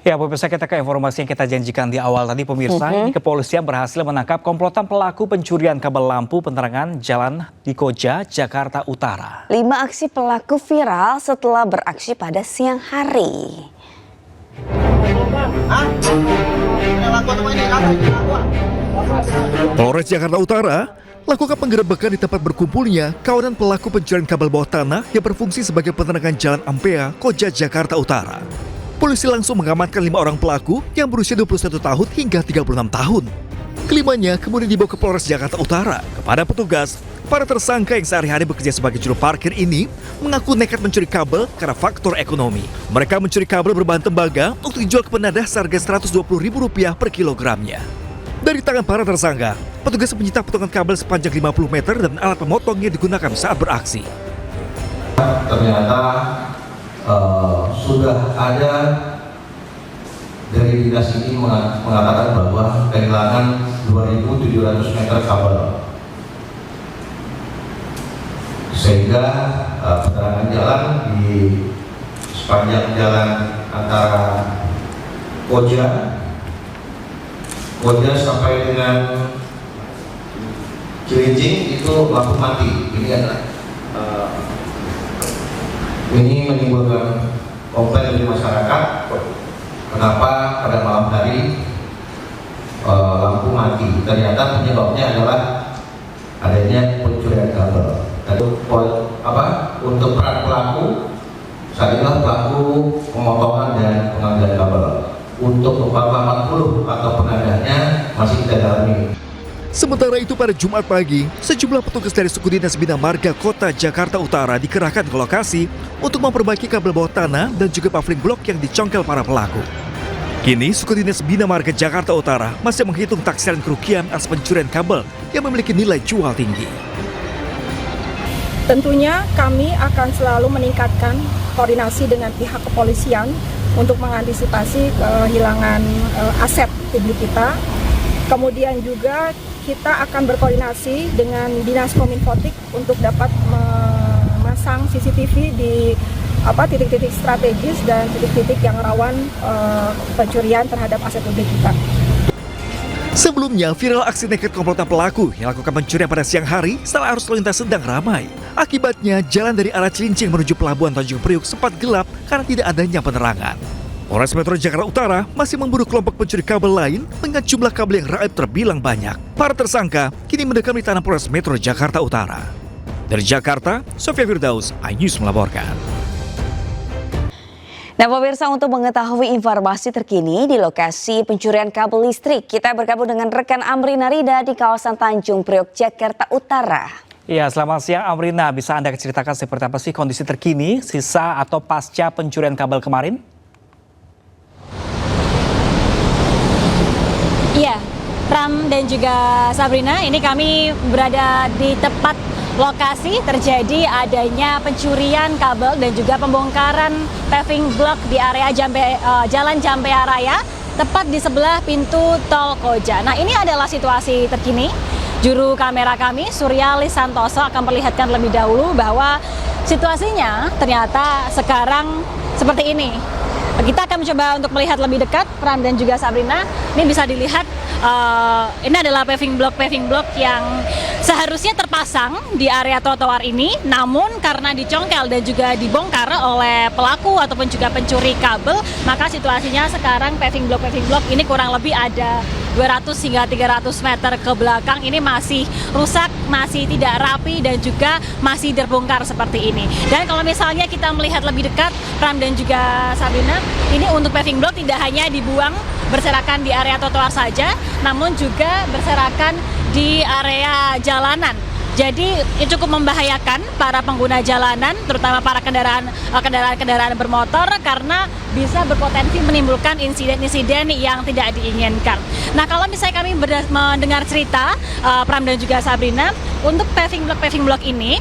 Ya, pemirsa, kita ke informasi yang kita janjikan di awal tadi, pemirsa. Ini kepolisian berhasil menangkap komplotan pelaku pencurian kabel lampu penerangan jalan di Koja, Jakarta Utara. 5 aksi pelaku viral setelah beraksi pada siang hari. Polres Jakarta Utara lakukan penggerebekan di tempat berkumpulnya kawanan pelaku pencurian kabel bawah tanah yang berfungsi sebagai penerangan Jalan Ampea, Koja, Jakarta Utara. Polisi langsung mengamankan 5 orang pelaku yang berusia 21 tahun hingga 36 tahun. Kelimanya kemudian dibawa ke Polres Jakarta Utara. Kepada petugas, para tersangka yang sehari-hari bekerja sebagai juru parkir ini mengaku nekat mencuri kabel karena faktor ekonomi. Mereka mencuri kabel berbahan tembaga untuk dijual ke penadah seharga Rp120.000 per kilogramnya. Dari tangan para tersangka, petugas menyita potongan kabel sepanjang 50 meter dan alat pemotong yang digunakan saat beraksi. Ternyata sudah ada dari dinas ini mengatakan bahwa kehilangan 2.700 meter kabel, sehingga penerangan jalan di sepanjang jalan antara Koja sampai dengan Cilincing itu lampu mati. Ini menimbulkan komplain dari masyarakat. Kenapa pada malam hari lampu mati? Ternyata penyebabnya adalah adanya pencurian kabel. Untuk peran pelaku, saat inilah pelaku pemotongan dan pengambilan kabel. Untuk 480 atau penadahnya masih kita dalami. Sementara itu pada Jumat pagi, sejumlah petugas dari Suku Dinas Bina Marga Kota Jakarta Utara dikerahkan ke lokasi untuk memperbaiki kabel bawah tanah dan juga paving blok yang dicongkel para pelaku. Kini Suku Dinas Bina Marga Jakarta Utara masih menghitung taksiran kerugian atas pencurian kabel yang memiliki nilai jual tinggi. Tentunya kami akan selalu meningkatkan koordinasi dengan pihak kepolisian untuk mengantisipasi kehilangan aset publik kita. Kemudian juga kita akan berkoordinasi dengan Dinas Kominfotik untuk dapat memasang CCTV di titik-titik strategis dan titik-titik yang rawan pencurian terhadap aset publik kita. Sebelumnya, viral aksi nekat komplotan pelaku yang lakukan pencurian pada siang hari setelah arus lalu lintas sedang ramai. Akibatnya, jalan dari arah Cilincing menuju Pelabuhan Tanjung Priuk sempat gelap karena tidak adanya penerangan. Polres Metro Jakarta Utara masih memburu kelompok pencuri kabel lain dengan jumlah kabel yang raib terbilang banyak. Para tersangka kini mendekam di tanah Polres Metro Jakarta Utara. Dari Jakarta, Sofia Firdaus, iNews melaporkan. Nah, pemirsa, untuk mengetahui informasi terkini di lokasi pencurian kabel listrik, kita bergabung dengan rekan Amrina Rida di kawasan Tanjung Priok, Jakarta Utara. Ya, selamat siang Amrina. Bisa Anda ceritakan seperti apa sih kondisi terkini, sisa atau pasca pencurian kabel kemarin? Iya, Ram dan juga Sabrina, ini kami berada di tepat lokasi terjadi adanya pencurian kabel dan juga pembongkaran paving block di area Jalan Jampea Raya, tepat di sebelah pintu tol Koja. Nah, ini adalah situasi terkini. Juru kamera kami, Surya Santoso, akan perlihatkan lebih dahulu bahwa situasinya ternyata sekarang seperti ini. Kita akan mencoba untuk melihat lebih dekat, Pram dan juga Sabrina. Ini bisa dilihat, ini adalah paving block yang seharusnya terpasang di area trotoar ini, namun karena dicongkel dan juga dibongkar oleh pelaku ataupun juga pencuri kabel, maka situasinya sekarang paving block ini kurang lebih ada 200 hingga 300 meter ke belakang ini masih rusak, masih tidak rapi dan juga masih terbongkar seperti ini. Dan kalau misalnya kita melihat lebih dekat, Pram dan juga Sabrina, ini untuk paving block tidak hanya dibuang berserakan di area trotoar saja, namun juga berserakan di area jalanan. Jadi cukup membahayakan para pengguna jalanan, terutama para kendaraan bermotor, karena bisa berpotensi menimbulkan insiden-insiden yang tidak diinginkan. Nah, kalau misalnya kami mendengar cerita Pram dan juga Sabrina, untuk paving block ini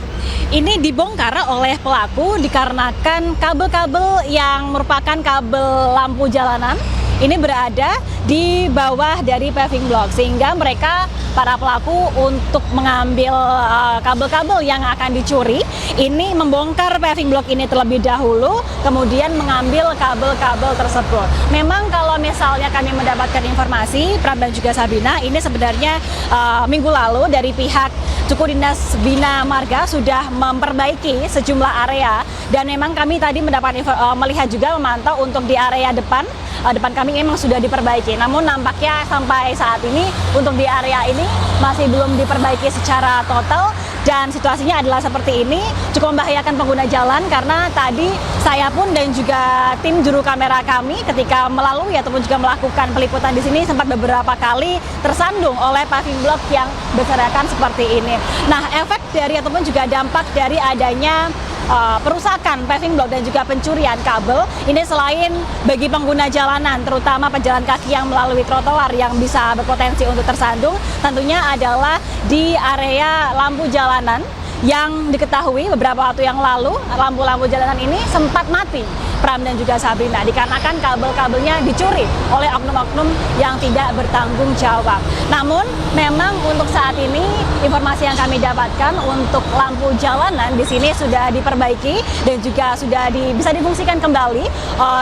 dibongkar oleh pelaku dikarenakan kabel-kabel yang merupakan kabel lampu jalanan ini berada di bawah dari paving block, sehingga mereka para pelaku untuk mengambil kabel-kabel yang akan dicuri ini membongkar paving block ini terlebih dahulu, kemudian mengambil kabel-kabel tersebut. Memang misalnya kami mendapatkan informasi, Pram dan juga Sabrina, ini sebenarnya minggu lalu dari pihak Suku Dinas Bina Marga sudah memperbaiki sejumlah area, dan memang kami tadi melihat juga memantau untuk di area depan kami memang sudah diperbaiki. Namun nampaknya sampai saat ini untuk di area ini masih belum diperbaiki secara total, dan situasinya adalah seperti ini, cukup membahayakan pengguna jalan karena tadi saya pun dan juga tim juru kamera kami ketika melalui ataupun juga melakukan peliputan di sini sempat beberapa kali tersandung oleh paving block yang berserakan seperti ini. Nah, efek dari ataupun juga dampak dari adanya perusakan paving block dan juga pencurian kabel ini, selain bagi pengguna jalanan terutama pejalan kaki yang melalui trotoar yang bisa berpotensi untuk tersandung, tentunya adalah di area lampu jalanan yang diketahui beberapa waktu yang lalu lampu-lampu jalanan ini sempat mati, Pram dan juga Sabrina, dikarenakan kabel-kabelnya dicuri oleh oknum-oknum yang tidak bertanggung jawab. Namun memang untuk saat ini informasi yang kami dapatkan untuk lampu jalanan di sini sudah diperbaiki dan juga sudah bisa difungsikan kembali,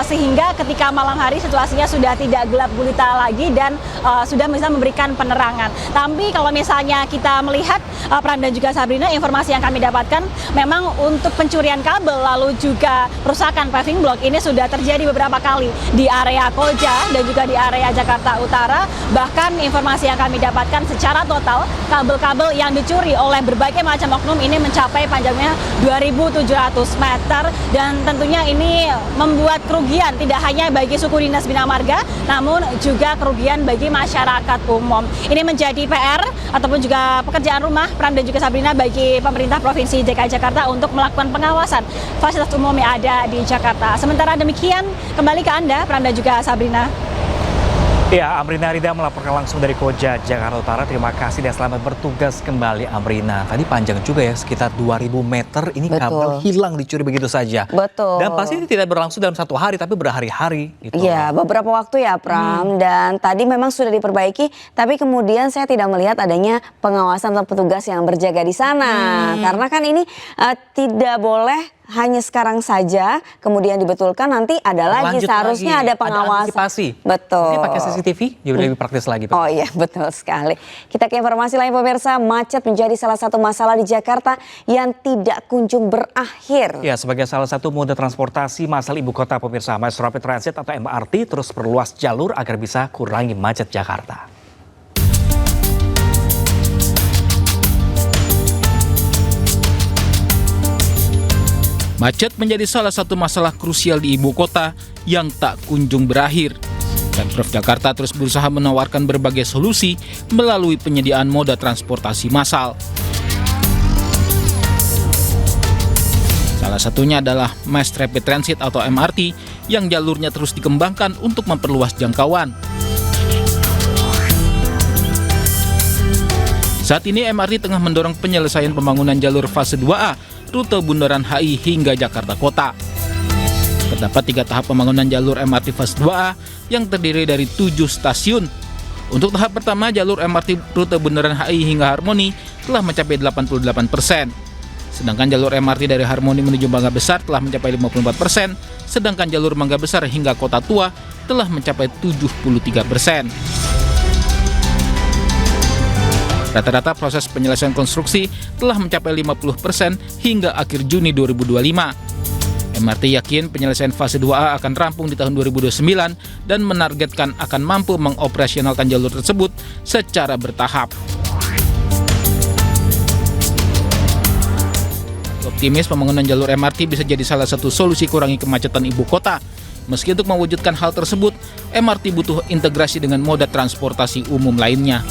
sehingga ketika malam hari situasinya sudah tidak gelap gulita lagi dan sudah bisa memberikan penerangan. Tapi kalau misalnya kita melihat Pram dan juga Sabrina, informasi yang kami dapatkan memang untuk pencurian kabel lalu juga perusakan paving block ini sudah terjadi beberapa kali di area Koja dan juga di area Jakarta Utara. Bahkan informasi yang kami dapatkan secara total kabel-kabel yang dicuri oleh berbagai macam oknum ini mencapai panjangnya 2.700 meter, dan tentunya ini membuat kerugian tidak hanya bagi Suku Dinas Bina Marga namun juga kerugian bagi masyarakat umum. Ini menjadi PR ataupun juga pekerjaan rumah Pram dan juga Sabrina bagi pemerintah Provinsi DKI Jakarta untuk melakukan pengawasan fasilitas umum yang ada di Jakarta. Sementara demikian, kembali ke Anda, Pram dan juga Sabrina. Ya, Amrina Rida melaporkan langsung dari Koja, Jakarta Utara. Terima kasih dan selamat bertugas kembali, Amrina. Tadi panjang juga ya, sekitar 2.000 meter. Ini kabel hilang dicuri begitu saja. Betul. Dan pasti ini tidak berlangsung dalam satu hari, tapi berhari-hari. Gitu. Iya, beberapa waktu ya, Pram. Dan tadi memang sudah diperbaiki, tapi kemudian saya tidak melihat adanya pengawasan atau petugas yang berjaga di sana. Karena kan ini tidak boleh hanya sekarang saja, kemudian dibetulkan, nanti ada lagi, seharusnya ada pengawasan. Ada antisipasi. Betul. Ini pakai CCTV, jadi lebih praktis lagi. Oh iya, betul sekali. Kita ke informasi lain, pemirsa. Macet menjadi salah satu masalah di Jakarta yang tidak kunjung berakhir. Ya, sebagai salah satu moda transportasi masal ibu kota, pemirsa, Mass Rapid Transit atau MRT terus perluas jalur agar bisa kurangi macet Jakarta. Macet menjadi salah satu masalah krusial di ibu kota yang tak kunjung berakhir. Pemprov Jakarta terus berusaha menawarkan berbagai solusi melalui penyediaan moda transportasi massal. Salah satunya adalah Mass Rapid Transit atau MRT yang jalurnya terus dikembangkan untuk memperluas jangkauan. Saat ini MRT tengah mendorong penyelesaian pembangunan jalur fase 2A rute Bundaran HI hingga Jakarta Kota. Terdapat 3 tahap pembangunan jalur MRT fase 2A yang terdiri dari 7 stasiun. Untuk tahap pertama, jalur MRT rute Bundaran HI hingga Harmoni telah mencapai 88%. Sedangkan jalur MRT dari Harmoni menuju Mangga Besar telah mencapai 54%, sedangkan jalur Mangga Besar hingga Kota Tua telah mencapai 73%. Rata-rata proses penyelesaian konstruksi telah mencapai 50% hingga akhir Juni 2025. MRT yakin penyelesaian fase 2A akan rampung di tahun 2029 dan menargetkan akan mampu mengoperasionalkan jalur tersebut secara bertahap. Optimis pembangunan jalur MRT bisa jadi salah satu solusi kurangi kemacetan ibu kota. Meski untuk mewujudkan hal tersebut, MRT butuh integrasi dengan moda transportasi umum lainnya.